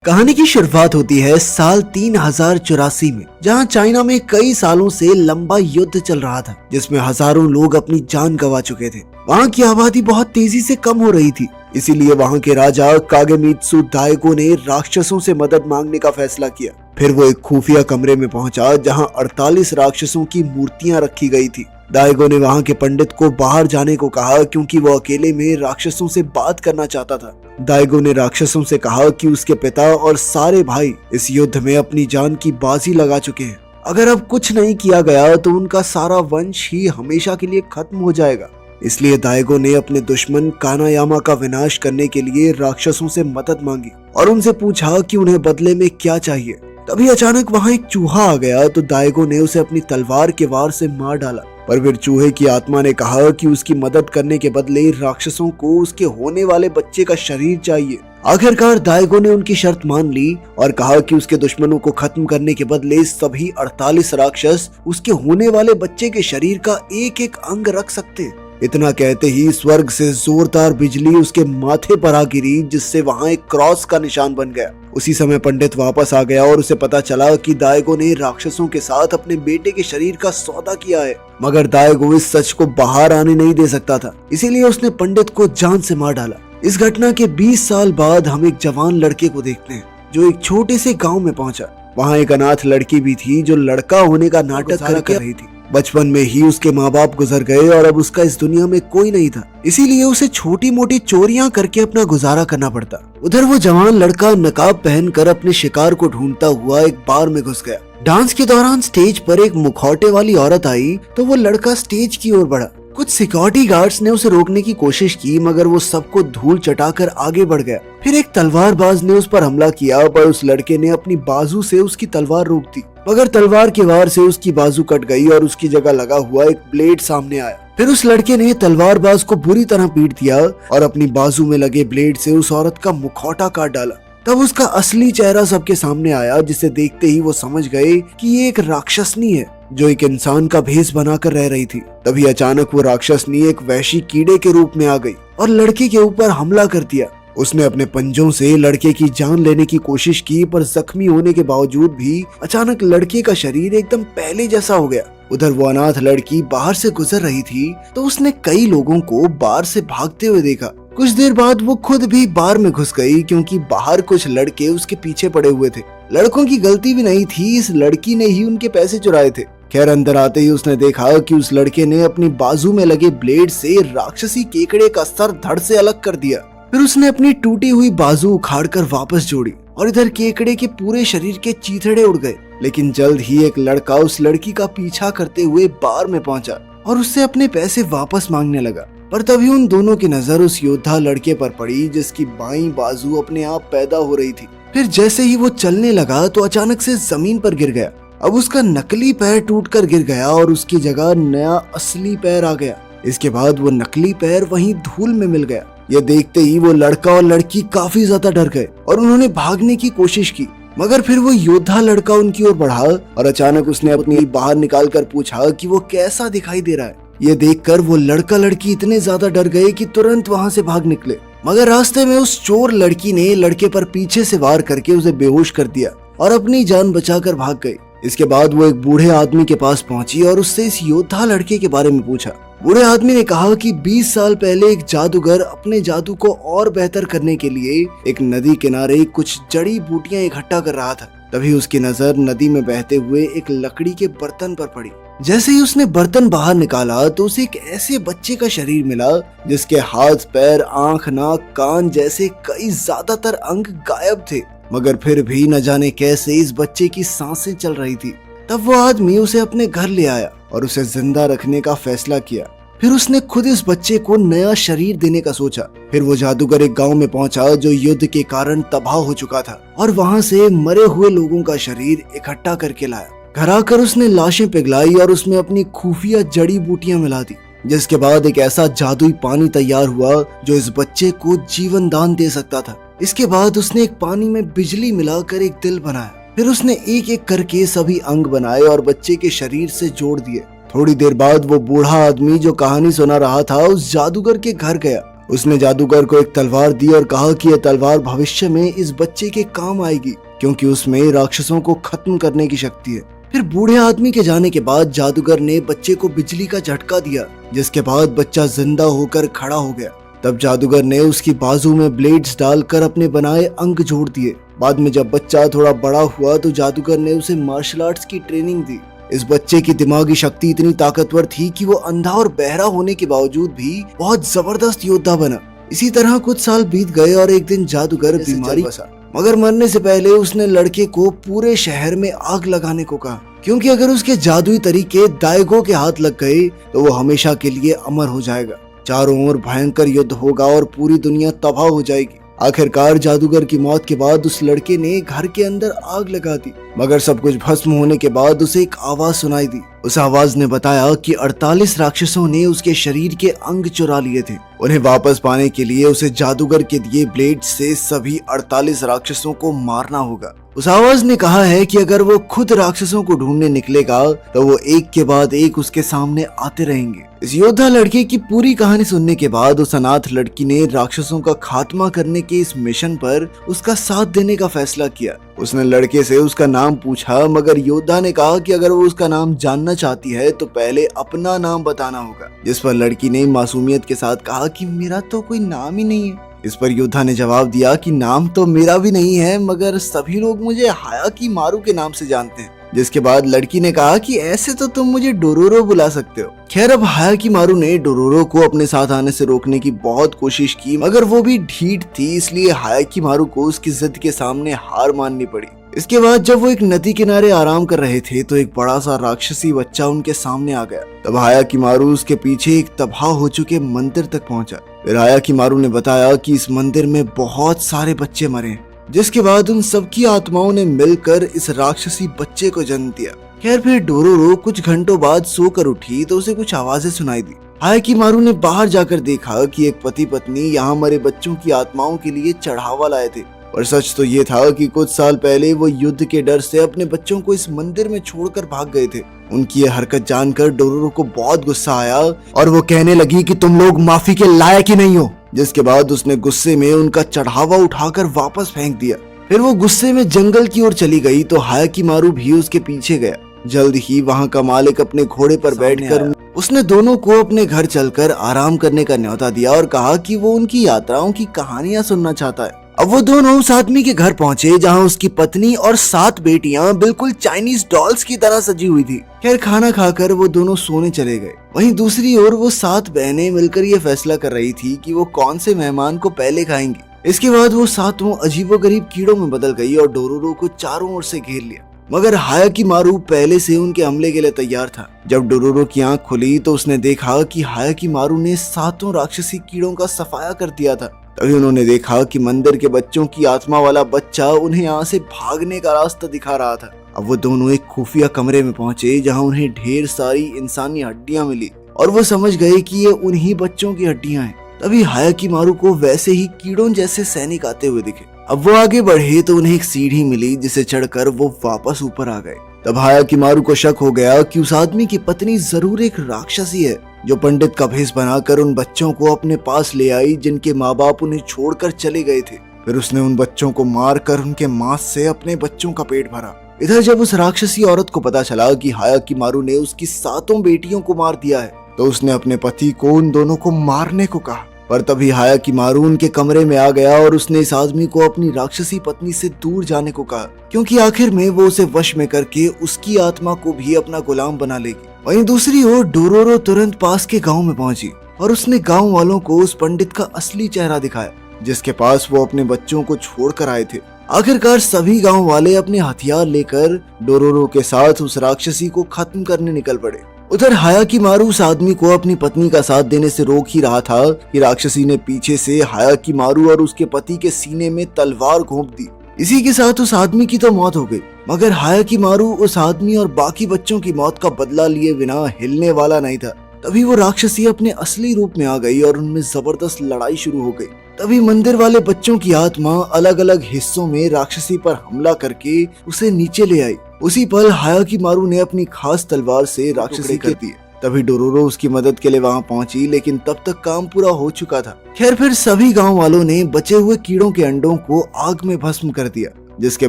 कहानी की शुरुआत होती है साल 3084 में, जहां चाइना में कई सालों से लंबा युद्ध चल रहा था, जिसमें हजारों लोग अपनी जान गंवा चुके थे। वहां की आबादी बहुत तेजी से कम हो रही थी, इसीलिए वहां के राजा कागेमित्सु दाइगो ने राक्षसों से मदद मांगने का फैसला किया। फिर वो एक खुफिया कमरे में पहुंचा, जहां 48 राक्षसों की मूर्तियां रखी गई थी। दाइगो ने वहां के पंडित को बाहर जाने को कहा, क्योंकि वो अकेले में राक्षसों से बात करना चाहता था। दाइगो ने राक्षसों से कहा कि उसके पिता और सारे भाई इस युद्ध में अपनी जान की बाजी लगा चुके हैं। अगर अब कुछ नहीं किया गया तो उनका सारा वंश ही हमेशा के लिए खत्म हो जाएगा। इसलिए दाइगो ने अपने दुश्मन कानायामा का विनाश करने के लिए राक्षसों से मदद मांगी और उनसे पूछा कि उन्हें बदले में क्या चाहिए। तभी अचानक वहां एक चूहा आ गया, तो दाइगो ने उसे अपनी तलवार के वार से मार डाला। पर फिर चूहे की आत्मा ने कहा कि उसकी मदद करने के बदले राक्षसों को उसके होने वाले बच्चे का शरीर चाहिए। आखिरकार दाइगो ने उनकी शर्त मान ली और कहा कि उसके दुश्मनों को खत्म करने के बदले सभी 48 राक्षस उसके होने वाले बच्चे के शरीर का एक एक अंग रख सकते हैं। इतना कहते ही स्वर्ग से जोरदार बिजली उसके माथे पर आ गिरी, जिससे वहां एक क्रॉस का निशान बन गया। उसी समय पंडित वापस आ गया और उसे पता चला कि दाइगो ने राक्षसों के साथ अपने बेटे के शरीर का सौदा किया है। मगर दाइगो इस सच को बाहर आने नहीं दे सकता था, इसीलिए उसने पंडित को जान से मार डाला। इस घटना के 20 साल बाद हम एक जवान लड़के को देखते हैं, जो एक छोटे से गाँव में पहुंचा। वहाँ एक अनाथ लड़की भी थी, जो लड़का होने का नाटक कर रही थी। बचपन में ही उसके माँ बाप गुजर गए और अब उसका इस दुनिया में कोई नहीं था, इसीलिए उसे छोटी मोटी चोरियां करके अपना गुजारा करना पड़ता। उधर वो जवान लड़का नकाब पहनकर अपने शिकार को ढूंढता हुआ एक बार में घुस गया। डांस के दौरान स्टेज पर एक मुखौटे वाली औरत आई, तो वो लड़का स्टेज की ओर बढ़ा। कुछ सिक्योरिटी गार्ड्स ने उसे रोकने की कोशिश की, मगर वो सबको धूल चटाकर आगे बढ़ गया। फिर एक तलवारबाज ने उस पर हमला किया, पर उस लड़के ने अपनी बाजू से उसकी तलवार रोक दी, मगर तलवार के वार से उसकी बाजू कट गई और उसकी जगह लगा हुआ एक ब्लेड सामने आया। फिर उस लड़के ने तलवारबाज को बुरी तरह पीट दिया और अपनी बाजू में लगे ब्लेड से उस औरत का मुखौटा काट डाला। तब उसका असली चेहरा सबके सामने आया, जिसे देखते ही वो समझ गए कि ये एक राक्षसनी है, जो एक इंसान का भेष बनाकर रह रही थी। तभी अचानक वो राक्षसनी एक वहशी कीड़े के रूप में आ गई और लड़के के ऊपर हमला कर दिया। उसने अपने पंजों से लड़के की जान लेने की कोशिश की, पर जख्मी होने के बावजूद भी अचानक लड़के का शरीर एकदम पहले जैसा हो गया। उधर वो अनाथ लड़की बाहर से गुजर रही थी, तो उसने कई लोगों को बार से भागते हुए देखा। कुछ देर बाद वो खुद भी बार में घुस गई, क्योंकि बाहर कुछ लड़के उसके पीछे पड़े हुए थे। लड़कों की गलती भी नहीं थी, इस लड़की ने ही उनके पैसे चुराए थे। खैर, अंदर आते ही उसने देखा कि उस लड़के ने अपनी बाजू में लगे ब्लेड से राक्षसी केकड़े का सर धड़ से अलग कर दिया। फिर उसने अपनी टूटी हुई बाजू उखाड़कर वापस जोड़ी और इधर केकड़े के पूरे शरीर के चीथड़े उड़ गए। लेकिन जल्द ही एक लड़का उस लड़की का पीछा करते हुए बार में पहुंचा और उससे अपने पैसे वापस मांगने लगा। पर तभी उन दोनों की नजर उस योद्धा लड़के पर पड़ी, जिसकी बाईं बाजू अपने आप पैदा हो रही थी। फिर जैसे ही वो चलने लगा तो अचानक से जमीन पर गिर गया। अब उसका नकली पैर टूटकर गिर गया और उसकी जगह नया असली पैर आ गया। इसके बाद वो नकली पैर वहीं धूल में मिल गया। ये देखते ही वो लड़का और लड़की काफी ज्यादा डर गए और उन्होंने भागने की कोशिश की, मगर फिर वो योद्धा लड़का उनकी ओर बढ़ा और अचानक उसने अपनी बाहर निकालकर पूछा कि वो कैसा दिखाई दे रहा है। ये देखकर वो लड़का लड़की इतने ज्यादा डर गए कि तुरंत वहां से भाग निकले, मगर रास्ते में उस चोर लड़की ने लड़के पर पीछे से वार करके उसे बेहोश कर दिया और अपनी जान बचाकर भाग गई। इसके बाद वो एक बूढ़े आदमी के पास पहुंची और उससे इस योद्धा लड़के के बारे में पूछा। बूढ़े आदमी ने कहा कि 20 साल पहले एक जादूगर अपने जादू को और बेहतर करने के लिए एक नदी किनारे कुछ जड़ी बूटियां इकट्ठा कर रहा था। तभी उसकी नजर नदी में बहते हुए एक लकड़ी के बर्तन पर पड़ी। जैसे ही उसने बर्तन बाहर निकाला तो उसे एक ऐसे बच्चे का शरीर मिला, जिसके हाथ, पैर, आंख, नाक, कान जैसे कई ज्यादातर अंग गायब थे, मगर फिर भी न जाने कैसे इस बच्चे की सांसें चल रही थी। तब वो आदमी उसे अपने घर ले आया और उसे जिंदा रखने का फैसला किया। फिर उसने खुद इस बच्चे को नया शरीर देने का सोचा। फिर वो जादूगर एक गांव में पहुंचा, जो युद्ध के कारण तबाह हो चुका था, और वहां से मरे हुए लोगों का शरीर इकट्ठा करके लाया। घर आकर उसने लाशें पिघलाई और उसमें अपनी खुफिया जड़ी बूटियां मिला दी, जिसके बाद एक ऐसा जादुई पानी तैयार हुआ जो इस बच्चे को जीवन दान दे सकता था। इसके बाद उसने एक पानी में बिजली मिलाकर एक दिल बनाया। फिर उसने एक एक करके सभी अंग बनाए और बच्चे के शरीर से जोड़ दिए। थोड़ी देर बाद वो बूढ़ा आदमी जो कहानी सुना रहा था उस जादूगर के घर गया उसने जादूगर को एक तलवार दी और कहा कि यह तलवार भविष्य में इस बच्चे के काम आएगी, क्योंकि उसमें राक्षसों को खत्म करने की शक्ति है। फिर बूढ़े आदमी के जाने के बाद जादूगर ने बच्चे को बिजली का झटका दिया, जिसके बाद बच्चा जिंदा होकर खड़ा हो गया। तब जादूगर ने उसकी बाजू में ब्लेड्स डालकर अपने बनाए अंग जोड़ दिए। बाद में जब बच्चा थोड़ा बड़ा हुआ तो जादूगर ने उसे मार्शल आर्ट्स की ट्रेनिंग दी। इस बच्चे की दिमागी शक्ति इतनी ताकतवर थी कि वो अंधा और बहरा होने के बावजूद भी बहुत जबरदस्त योद्धा बना। इसी तरह कुछ साल बीत गए और एक दिन जादूगर बीमारी बसा, मगर मरने से पहले उसने लड़के को पूरे शहर में आग लगाने को कहा, क्योंकि अगर उसके जादुई तरीके दाइगो के हाथ लग गए तो वो हमेशा के लिए अमर हो जाएगा। चारों ओर भयंकर युद्ध होगा और पूरी दुनिया तबाह हो जाएगी। आखिरकार जादूगर की मौत के बाद उस लड़के ने घर के अंदर आग लगा दी, मगर सब कुछ भस्म होने के बाद उसे एक आवाज सुनाई दी। उस आवाज ने बताया कि 48 राक्षसों ने उसके शरीर के अंग चुरा लिए थे। उन्हें वापस पाने के लिए उसे जादूगर के दिए ब्लेड से सभी 48 राक्षसों को मारना होगा। उस आवाज ने कहा है कि अगर वो खुद राक्षसों को ढूंढने निकलेगा तो वो एक के बाद एक उसके सामने आते रहेंगे। इस योद्धा लड़के की पूरी कहानी सुनने के बाद उस अनाथ लड़की ने राक्षसों का खात्मा करने के इस मिशन पर उसका साथ देने का फैसला किया। उसने लड़के से उसका नाम पूछा, मगर योद्धा ने कहा कि अगर वो उसका नाम जानना चाहती है तो पहले अपना नाम बताना होगा। जिस पर लड़की ने मासूमियत के साथ कहा कि मेरा तो कोई नाम ही नहीं है। इस पर योद्धा ने जवाब दिया कि नाम तो मेरा भी नहीं है, मगर सभी लोग मुझे हायाकीमारू के नाम से जानते हैं। जिसके बाद लड़की ने कहा कि ऐसे तो तुम मुझे डोरोरो बुला सकते हो। खैर, अब हायाकीमारू ने डोरोरो को अपने साथ आने से रोकने की बहुत कोशिश की, मगर वो भी ढीठ थी, इसलिए हायाकीमारू को उसकी जिद के सामने हार माननी पड़ी। इसके बाद जब वो एक नदी किनारे आराम कर रहे थे तो एक बड़ा सा राक्षसी बच्चा उनके सामने आ गया। तब हायाकीमारू उसके पीछे एक तबाह हो चुके मंदिर तक पहुंचा। फिर हायाकीमारू ने बताया कि इस मंदिर में बहुत सारे बच्चे मरे हैं, जिसके बाद उन सबकी आत्माओं ने मिलकर इस राक्षसी बच्चे को जन्म दिया। खैर, फिर डोरोरो कुछ घंटों बाद सोकर उठी तो उसे कुछ आवाजें सुनाई दी। हायाकीमारू ने बाहर जाकर देखा कि एक पति पत्नी यहाँ मरे बच्चों की आत्माओं के लिए चढ़ावा लाए थे। और सच तो ये था कि कुछ साल पहले वो युद्ध के डर से अपने बच्चों को इस मंदिर में छोड़कर भाग गए थे। उनकी ये हरकत जानकर डोरोरो को बहुत गुस्सा आया और वो कहने लगी कि तुम लोग माफी के लायक ही नहीं हो। जिसके बाद उसने गुस्से में उनका चढ़ावा उठाकर वापस फेंक दिया। फिर वो गुस्से में जंगल की ओर चली गई तो हायाकीमारू भी उसके पीछे गया। जल्द ही वहाँ का मालिक अपने घोड़े पर बैठकर उसने दोनों को अपने घर चलकर आराम करने का न्योता दिया और कहा कि वो उनकी यात्राओं की कहानियां सुनना चाहता है। अब वो दोनों उस आदमी के घर पहुंचे जहां उसकी पत्नी और 7 बेटियां बिल्कुल चाइनीज डॉल्स की तरह सजी हुई थी। खैर, खाना खाकर वो दोनों सोने चले गए। वहीं दूसरी ओर वो 7 बहनें मिलकर ये फैसला कर रही थी कि वो कौन से मेहमान को पहले खाएंगी। इसके बाद वो 7 अजीबोगरीब कीड़ों में बदल गई और डोरोरो को चारों ओर से घेर लिया। मगर हायाकीमारू पहले से उनके हमले के लिए तैयार था। जब डोरोरो की आंख खुली तो उसने देखा कि हायाकीमारू ने 7 राक्षसी कीड़ों का सफाया कर दिया था। तभी उन्होंने देखा कि मंदिर के बच्चों की आत्मा वाला बच्चा उन्हें यहाँ से भागने का रास्ता दिखा रहा था। अब वो दोनों एक खुफिया कमरे में पहुंचे जहाँ उन्हें ढेर सारी इंसानी हड्डियां मिली और वो समझ गए कि ये उन्हीं बच्चों की हड्डियां हैं। तभी हायाकीमारू को वैसे ही कीड़ों जैसे सैनिक आते हुए दिखे। अब वो आगे बढ़े तो उन्हें एक सीढ़ी मिली जिसे चढ़कर वो वापस ऊपर आ गए। तब हायाकीमारू को शक हो गया कि उस आदमी की पत्नी जरूर एक राक्षसी है जो पंडित का भेष बनाकर उन बच्चों को अपने पास ले आई जिनके माँ बाप उन्हें छोड़कर चले गए थे। फिर उसने उन बच्चों को मारकर उनके मांस से अपने बच्चों का पेट भरा। इधर जब उस राक्षसी औरत को पता चला कि हायाकीमारू ने उसकी 7 बेटियों को मार दिया है तो उसने अपने पति को उन दोनों को मारने को कहा। पर तभी हायाकीमारू उनके कमरे में आ गया और उसने इस आदमी को अपनी राक्षसी पत्नी से दूर जाने को कहा, क्योंकि आखिर में वो उसे वश में करके उसकी आत्मा को भी अपना गुलाम बना लेगी। वहीं दूसरी ओर डोरोरो तुरंत पास के गांव में पहुंची और उसने गांव वालों को उस पंडित का असली चेहरा दिखाया जिसके पास वो अपने बच्चों को छोड़कर आए थे। आखिरकार सभी गांव वाले अपने हथियार लेकर डोरोरो के साथ उस राक्षसी को खत्म करने निकल पड़े। उधर हायाकीमारू उस आदमी को अपनी पत्नी का साथ देने से रोक ही रहा था कि राक्षसी ने पीछे से हायाकीमारू और उसके पति के सीने में तलवार घोंप दी। इसी के साथ उस आदमी की तो मौत हो गई, मगर हायाकीमारू उस आदमी और बाकी बच्चों की मौत का बदला लिए बिना हिलने वाला नहीं था। तभी वो राक्षसी अपने असली रूप में आ गई और उनमें जबरदस्त लड़ाई शुरू हो गई। तभी मंदिर वाले बच्चों की आत्मा अलग अलग हिस्सों में राक्षसी पर हमला करके उसे नीचे ले आई। उसी पल हायाकीमारू ने अपनी खास तलवार से राक्षसी कर दी। तभी डोरोरो उसकी मदद के लिए वहां पहुंची, लेकिन तब तक काम पूरा हो चुका था। खैर फिर सभी गांव वालों ने बचे हुए कीड़ों के अंडों को आग में भस्म कर दिया, जिसके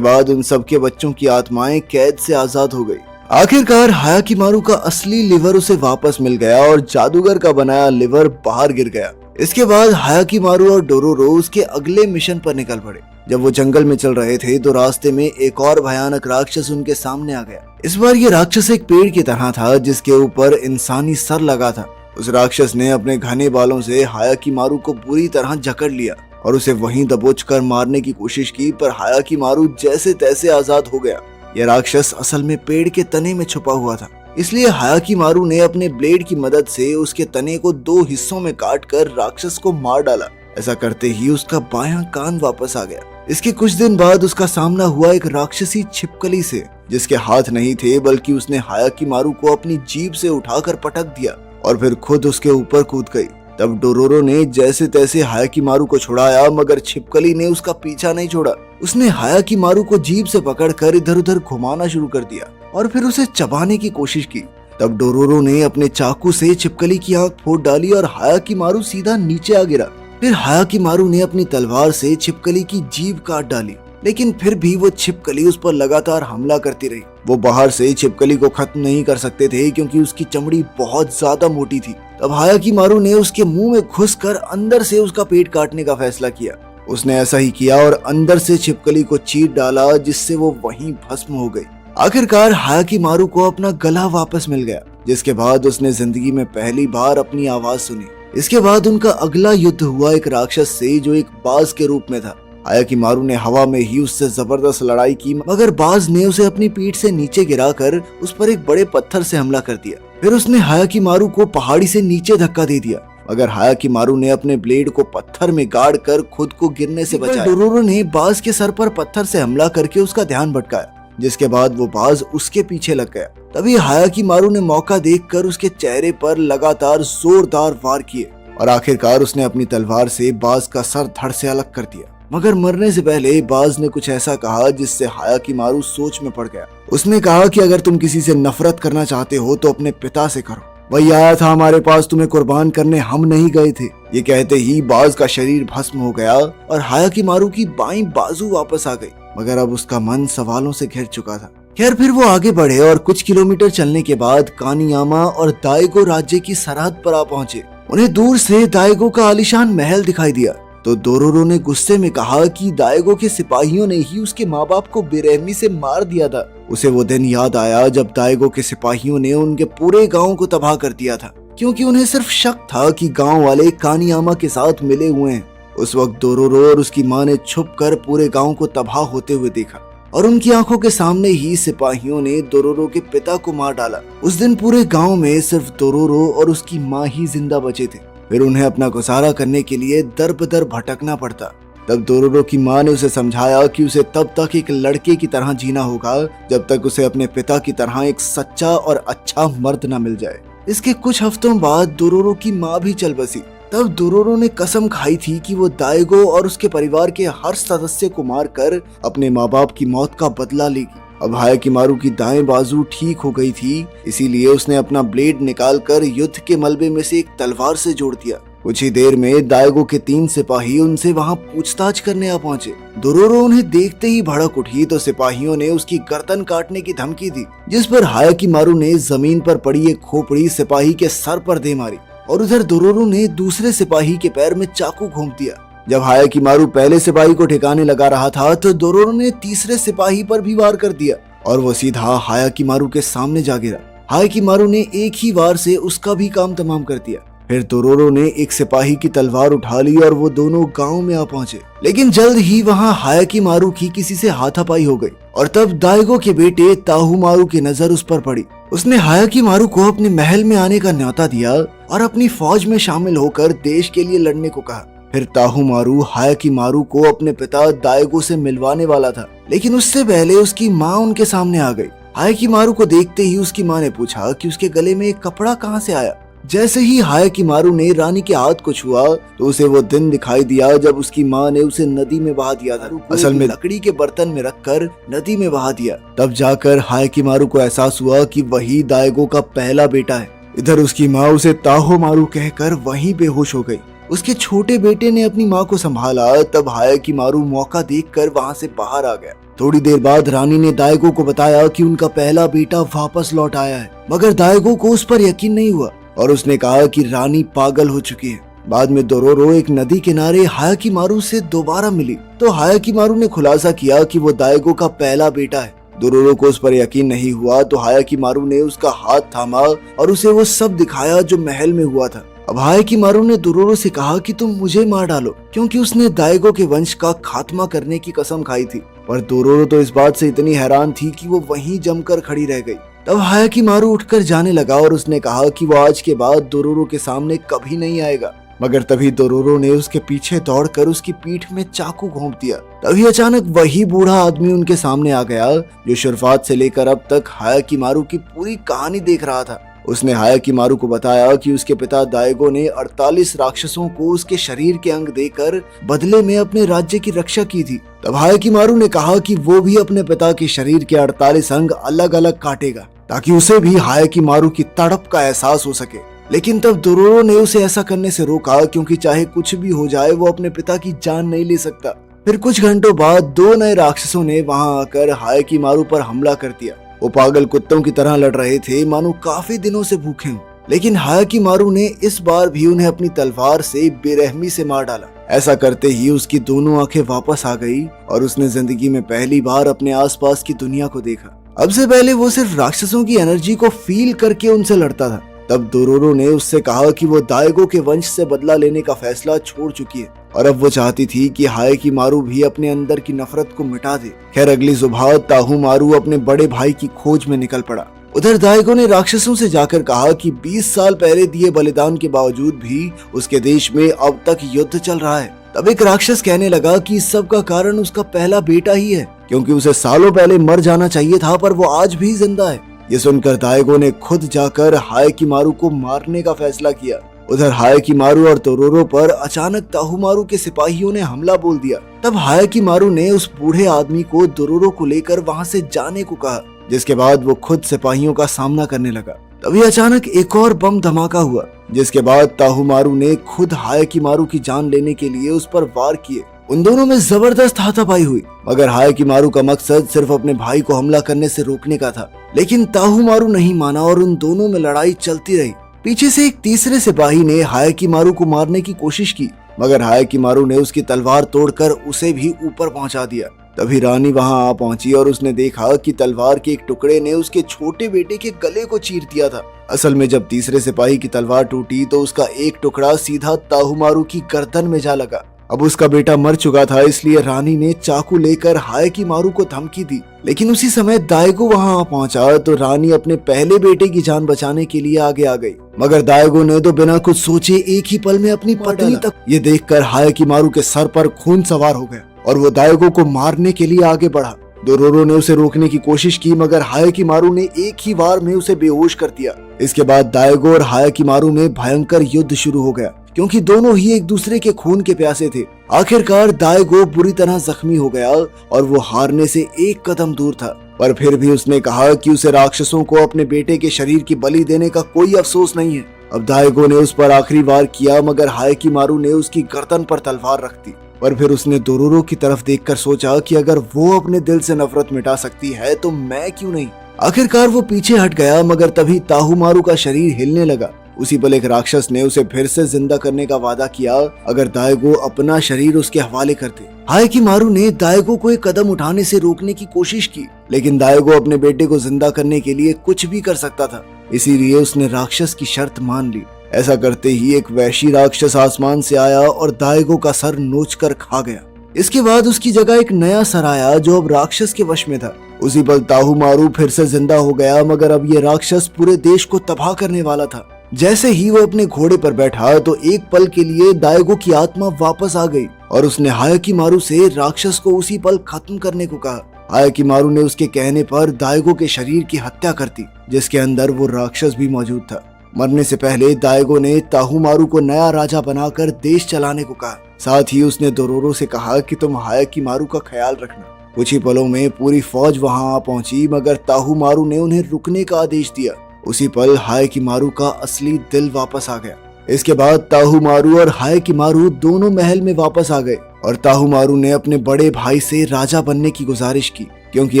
बाद उन सबके बच्चों की आत्माएं कैद से आजाद हो गई। आखिरकार हायाकिमारू का असली लिवर उसे वापस मिल गया और जादूगर का बनाया लिवर बाहर गिर गया। इसके बाद हायाकिमारू और डोरोरो उसके अगले मिशन पर निकल पड़े। जब वो जंगल में चल रहे थे तो रास्ते में एक और भयानक राक्षस उनके सामने आ गया। इस बार ये राक्षस एक पेड़ की तरह था जिसके ऊपर इंसानी सर लगा था। उस राक्षस ने अपने घने बालों से हायाकिमारू को बुरी तरह जकड़ लिया और उसे वहीं दबोचकर मारने की कोशिश की, पर हायाकिमारू जैसे तैसे आजाद हो गया। यह राक्षस असल में पेड़ के तने में छुपा हुआ था, इसलिए हायाकिमारू ने अपने ब्लेड की मदद से उसके तने को 2 हिस्सों में काटकर राक्षस को मार डाला। ऐसा करते ही उसका बायां कान वापस आ गया। इसके कुछ दिन बाद उसका सामना हुआ एक राक्षसी छिपकली से, जिसके हाथ नहीं थे, बल्कि उसने हायाकिमारू को अपनी जीभ से उठाकर पटक दिया और फिर खुद उसके ऊपर कूद गई। तब डोरोरो ने जैसे तैसे हायाकिमारू को छुड़ाया, मगर छिपकली ने उसका पीछा नहीं छोड़ा। उसने हायाकिमारू को जीभ से पकड़कर इधर उधर घुमाना शुरू कर दिया और फिर उसे चबाने की कोशिश की। तब डोरोरो ने अपने चाकू से छिपकली की आंख फोड़ डाली और हायाकिमारू सीधा नीचे आ गिरा। फिर हायाकिमारू ने अपनी तलवार से छिपकली की जीभ काट डाली, लेकिन फिर भी वो छिपकली उस पर लगातार हमला करती रही। वो बाहर से छिपकली को खत्म नहीं कर सकते थे क्योंकि उसकी चमड़ी बहुत ज्यादा मोटी थी। तब हायाकिमारू ने उसके मुंह में घुसकर अंदर से उसका पेट काटने का फैसला किया। उसने ऐसा ही किया और अंदर से छिपकली को चीर डाला, जिससे वो वहीं भस्म हो गई। आखिरकार हायाकिमारू को अपना गला वापस मिल गया, जिसके बाद उसने जिंदगी में पहली बार अपनी आवाज सुनी। इसके बाद उनका अगला युद्ध हुआ एक राक्षस से जो एक बाज के रूप में था। हायाकिमारू ने हवा में ही उससे जबरदस्त लड़ाई की, मगर बाज ने उसे अपनी पीठ से नीचे गिराकर उस पर एक बड़े पत्थर से हमला कर दिया। फिर उसने हायाकिमारू को पहाड़ी से नीचे धक्का दे दिया, मगर हायाकिमारू ने अपने ब्लेड को पत्थर में गाड़ कर खुद को गिरने से बचाया। डोरोरो ने बाज के सर पर पत्थर से हमला करके उसका ध्यान भटकाया, जिसके बाद वो बाज उसके पीछे लग गया। तभी हायाकिमारू ने मौका देखकर उसके चेहरे पर लगातार जोरदार वार किए और आखिरकार उसने अपनी तलवार से बाज का सर धड़ से अलग कर दिया। मगर मरने से पहले बाज ने कुछ ऐसा कहा जिससे हायाकिमारू सोच में पड़ गया। उसने कहा कि अगर तुम किसी से नफरत करना चाहते हो तो अपने पिता से करो, वही आया था हमारे पास तुम्हें कुर्बान करने, हम नहीं गए थे। ये कहते ही बाज का शरीर भस्म हो गया और हायाकिमारू की बाईं बाजू वापस आ गई, मगर अब उसका मन सवालों से घिर चुका था। खैर फिर वो आगे बढ़े और कुछ किलोमीटर चलने के बाद कानियामा और दाइगो राज्य की सरहद पर आ पहुंचे। उन्हें दूर से दाइगो का आलीशान महल दिखाई दिया तो डोरोरो ने गुस्से में कहा कि दाइगो के सिपाहियों ने ही उसके माँ बाप को बेरहमी से मार दिया था। उसे वो दिन याद आया जब दाइगो के सिपाहियों ने उनके पूरे गांव को तबाह कर दिया था, क्योंकि उन्हें सिर्फ शक था कि गांव वाले कानियामा के साथ मिले हुए हैं। उस वक्त डोरोरो और उसकी माँ ने छुपकर पूरे गांव को तबाह होते हुए देखा और उनकी आंखों के सामने ही सिपाहियों ने डोरोरो के पिता को मार डाला। उस दिन पूरे गांव में सिर्फ डोरोरो और उसकी माँ ही जिंदा बचे थे। फिर उन्हें अपना गुजारा करने के लिए दर बदर भटकना पड़ता। तब डोरोरो की माँ ने उसे समझाया कि उसे तब तक एक लड़के की तरह जीना होगा जब तक उसे अपने पिता की तरह एक सच्चा और अच्छा मर्द न मिल जाए। इसके कुछ हफ्तों बाद डोरोरो की माँ भी चल बसी। तब डोरोरो ने कसम खाई थी कि वो दाइगो और उसके परिवार के हर सदस्य को मारकर अपने माँ बाप की मौत का बदला लेगी। अब हायाकिमारू की दाएं बाजू ठीक हो गई थी, इसीलिए उसने अपना ब्लेड निकालकर युद्ध के मलबे में से एक तलवार से जोड़ दिया। कुछ ही देर में दाइगो के 3 सिपाही उनसे वहां पूछताछ करने आ पहुंचे। डोरोरो उन्हें देखते ही भड़क उठी तो सिपाहियों ने उसकी गर्दन काटने की धमकी दी, जिस पर हायाकिमारू ने जमीन पर पड़ी एक खोपड़ी सिपाही के सर पर दे मारी और उधर डोरोरो ने दूसरे सिपाही के पैर में चाकू घोंप दिया। जब हायाकिमारू पहले सिपाही को ठिकाने लगा रहा था तो डोरोरो ने तीसरे सिपाही पर भी वार कर दिया और वो सीधा हायाकिमारू के सामने जा गिरा। हायाकिमारू ने एक ही वार से उसका भी काम तमाम कर दिया। फिर डोरोरो ने एक सिपाही की तलवार उठा ली और वो दोनों गांव में आ पहुंचे, लेकिन जल्द ही वहां हायाकिमारू की किसी से हाथापाई हो गई और तब दाइगो के बेटे ताहुमारू की नजर उस पर पड़ी। उसने हायाकिमारू को अपने महल में आने का न्योता दिया और अपनी फौज में शामिल होकर देश के लिए लड़ने को कहा। फिर ताहुमारू हायाकिमारू को अपने पिता दाइगो से मिलवाने वाला था, लेकिन उससे पहले उसकी माँ उनके सामने आ गई। हायाकिमारू को देखते ही उसकी माँ ने पूछा कि उसके गले में एक कपड़ा कहाँ से आया। जैसे ही हायाकिमारू ने रानी के हाथ को छुआ तो उसे वो दिन दिखाई दिया जब उसकी माँ ने उसे नदी में बहा दिया था। असल में लकड़ी के बर्तन में रखकर नदी में बहा दिया। तब जाकर हायाकिमारू को एहसास हुआ कि वही दाइगो का पहला बेटा है। इधर उसकी माँ उसे ताहो मारू कहकर वहीं बेहोश हो गई। उसके छोटे बेटे ने अपनी माँ को संभाला, तब हायाकी मारू मौका देखकर वहाँ से बाहर आ गया। थोड़ी देर बाद रानी ने दाइगो को बताया कि उनका पहला बेटा वापस लौट आया है, मगर दाइगो को उस पर यकीन नहीं हुआ और उसने कहा कि रानी पागल हो चुकी है। बाद में दोरोरो एक नदी किनारे हायाकी मारू से दोबारा मिली तो हायाकी मारू ने खुलासा किया कि वो दाइगो का पहला बेटा है। दोरोरो को उस पर यकीन नहीं हुआ तो हायाकी मारू ने उसका हाथ थामा और उसे वो सब दिखाया जो महल में हुआ था। अब हायाकी मारू ने दोरोरो से कहा कि तुम मुझे मार डालो, क्योंकि उसने दाइगो के वंश का खात्मा करने की कसम खाई थी। पर दोरोरो तो इस बात से इतनी हैरान थी कि वो वहीं जमकर खड़ी रह गई। तब हायाकी मारू उठकर जाने लगा और उसने कहा कि वो आज के बाद दोरोरो के सामने कभी नहीं आएगा। मगर तभी दोरोरो ने उसके पीछे दौड़कर उसकी पीठ में चाकू घोंप दिया। तभी अचानक वही बूढ़ा आदमी उनके सामने आ गया जो शुरुआत से लेकर अब तक हायाकी मारू की पूरी कहानी देख रहा था। उसने हायाकी मारू को बताया कि उसके पिता दाइगो ने 48 राक्षसों को उसके शरीर के अंग देकर बदले में अपने राज्य की रक्षा की थी। तब हायाकी मारू ने कहा कि वो भी अपने पिता के शरीर के 48 अंग अलग अलग काटेगा ताकि उसे भी हायाकी मारू की तड़प का एहसास हो सके। लेकिन तब दोरोरो ने उसे ऐसा करने से रोका, क्योंकि चाहे कुछ भी हो जाए वो अपने पिता की जान नहीं ले सकता। फिर कुछ घंटों बाद 2 नए राक्षसों ने वहां आकर हायाकी मारू पर हमला कर दिया। वो पागल कुत्तों की तरह लड़ रहे थे, मानो काफी दिनों से भूखे हों। लेकिन हायाकी मारू ने इस बार भी उन्हें अपनी तलवार से बेरहमी से मार डाला। ऐसा करते ही उसकी दोनों आंखें वापस आ गई और उसने जिंदगी में पहली बार अपने आसपास की दुनिया को देखा। अब से पहले वो सिर्फ राक्षसों की एनर्जी को फील करके उनसे लड़ता था। तब दोरोरो ने उससे कहा कि वो दाइगो के वंश से बदला लेने का फैसला छोड़ चुकी है और अब वो चाहती थी कि हायाकी मारू भी अपने अंदर की नफरत को मिटा दे। खैर अगली सुबह ताहू मारू अपने बड़े भाई की खोज में निकल पड़ा। उधर दाइगो ने राक्षसों से जाकर कहा कि 20 साल पहले दिए बलिदान के बावजूद भी उसके देश में अब तक युद्ध चल रहा है। तब एक राक्षस कहने लगा कि इस सब का कारण उसका पहला बेटा ही है, क्योंकि उसे सालों पहले मर जाना चाहिए था पर वो आज भी जिंदा है। ये सुनकर दाइगो ने खुद जाकर हायाकी मारू को मारने का फैसला किया। उधर हायाकी मारू और दोरोरो पर अचानक ताहू मारू के सिपाहियों ने हमला बोल दिया। तब हायाकी मारू ने उस बूढ़े आदमी को दोरोरो को लेकर वहां से जाने को कहा, जिसके बाद वो खुद सिपाहियों का सामना करने लगा। तभी अचानक एक और बम धमाका हुआ, जिसके बाद ताहू मारू ने खुद हायाकी मारू की जान लेने के लिए उस पर वार किए। उन दोनों में जबरदस्त हाथापाई हुई, मगर हायाकी मारू का मकसद सिर्फ अपने भाई को हमला करने से रोकने का था। लेकिन ताहू मारू नहीं माना और उन दोनों में लड़ाई चलती रही। पीछे से एक तीसरे सिपाही ने हायाकी मारू को मारने की कोशिश की, मगर हायाकी मारू ने उसकी तलवार तोड़कर उसे भी ऊपर पहुंचा दिया। तभी रानी वहां आ पहुंची और उसने देखा कि तलवार के एक टुकड़े ने उसके छोटे बेटे के गले को चीर दिया था। असल में जब तीसरे सिपाही की तलवार टूटी तो उसका एक टुकड़ा सीधा ताहू मारू की गर्दन में जा लगा। अब उसका बेटा मर चुका था, इसलिए रानी ने चाकू लेकर हायाकी मारू को धमकी दी। लेकिन उसी समय दाइगो वहां आ पहुंचा तो रानी अपने पहले बेटे की जान बचाने के लिए आगे आ गई, मगर दाइगो ने तो बिना कुछ सोचे एक ही पल में अपनी पत्नी तक। ये देखकर हायाकी मारू के सर पर खून सवार हो गया और वो दाइगो को मारने के लिए आगे बढ़ा। दोरोरो ने उसे रोकने की कोशिश की, मगर हायाकी मारू ने एक ही वार में उसे बेहोश कर दिया। इसके बाद दाइगो और हायाकी मारू में भयंकर युद्ध शुरू हो गया, क्योंकि दोनों ही एक दूसरे के खून के प्यासे थे। आखिरकार दाइगो बुरी तरह जख्मी हो गया और वो हारने से एक कदम दूर था, पर फिर भी उसने कहा कि उसे राक्षसों को अपने बेटे के शरीर की बलि देने का कोई अफसोस नहीं है। अब दाइगो ने उस पर आखिरी वार किया, मगर हायाकी मारू ने उसकी गर्दन पर तलवार रख दी। पर फिर उसने दोरोरो की तरफ देखकर सोचा कि अगर वो अपने दिल से नफरत मिटा सकती है तो मैं क्यों नहीं। आखिरकार वो पीछे हट गया, मगर तभी ताहू मारू का शरीर हिलने लगा। उसी पल एक राक्षस ने उसे फिर से जिंदा करने का वादा किया अगर दाइगो अपना शरीर उसके हवाले कर दे। हायाकी मारू ने दाइगो को एक कदम उठाने से रोकने की कोशिश की, लेकिन दाइगो अपने बेटे को जिंदा करने के लिए कुछ भी कर सकता था, इसीलिए उसने राक्षस की शर्त मान ली। ऐसा करते ही एक वैशी राक्षस आसमान से आया और दाइगो का सर नोचकर खा गया। इसके बाद उसकी जगह एक नया सर आया जो अब राक्षस के वश में था। उसी पल ताहू मारू फिर से जिंदा हो गया, मगर अब ये राक्षस पूरे देश को तबाह करने वाला था। जैसे ही वो अपने घोड़े पर बैठा तो एक पल के लिए दाइगो की आत्मा वापस आ गई और उसने हायाकी मारू से राक्षस को उसी पल खत्म करने को कहा। हायाकी मारू ने उसके कहने पर दाइगो के शरीर की हत्या कर दी, जिसके अंदर वो राक्षस भी मौजूद था। मरने से पहले दाइगो ने ताहू मारू को नया राजा बनाकर देश चलाने को कहा। साथ ही उसने दोरोरो से कहा कि तुम हायाकी मारू का ख्याल रखना। कुछ ही पलों में पूरी फौज वहां आ पहुंची, मगर ताहू मारू ने उन्हें रुकने का आदेश दिया। उसी पल हायकिमारू का असली दिल वापस आ गया। इसके बाद ताहुमारू और हायकिमारू दोनों महल में वापस आ गए और ताहुमारू ने अपने बड़े भाई से राजा बनने की गुजारिश की, क्योंकि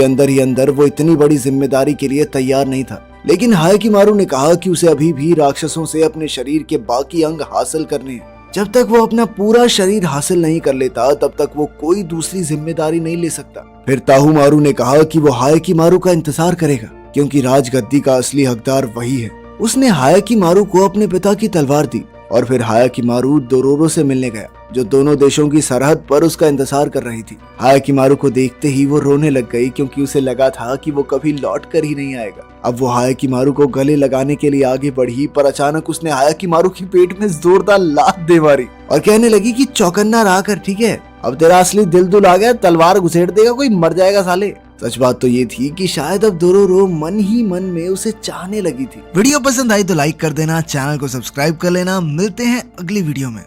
अंदर ही अंदर वो इतनी बड़ी जिम्मेदारी के लिए तैयार नहीं था। लेकिन हायकिमारू ने कहा कि उसे अभी भी राक्षसों से अपने शरीर के बाकी अंग हासिल करने हैं। जब तक वो अपना पूरा शरीर हासिल नहीं कर लेता तब तक वो कोई दूसरी जिम्मेदारी नहीं ले सकता। फिर ताहुमारू ने कहा कि वो हायकिमारू का इंतजार करेगा, क्योंकि राजगद्दी का असली हकदार वही है। उसने हायकिमारू को अपने पिता की तलवार दी और फिर हायकिमारू डोरोरो से मिलने गया, जो दोनों देशों की सरहद पर उसका इंतजार कर रही थी। हायकिमारू को देखते ही वो रोने लग गई, क्योंकि उसे लगा था कि वो कभी लौट कर ही नहीं आएगा। अब वो हायकिमारू को गले लगाने के लिए आगे बढ़ी, पर अचानक उसने हायकिमारू की पेट में जोरदार लात दे मारी और कहने लगी कि चौकन्ना रहा कर, ठीक है? अब तेरा असली दिल दुल आ गया, तलवार घुसेड़ देगा कोई, मर जाएगा साले। सच बात तो ये थी कि शायद अब डोरोरो मन ही मन में उसे चाहने लगी थी। वीडियो पसंद आई तो लाइक कर देना, चैनल को सब्सक्राइब कर लेना। मिलते हैं अगली वीडियो में।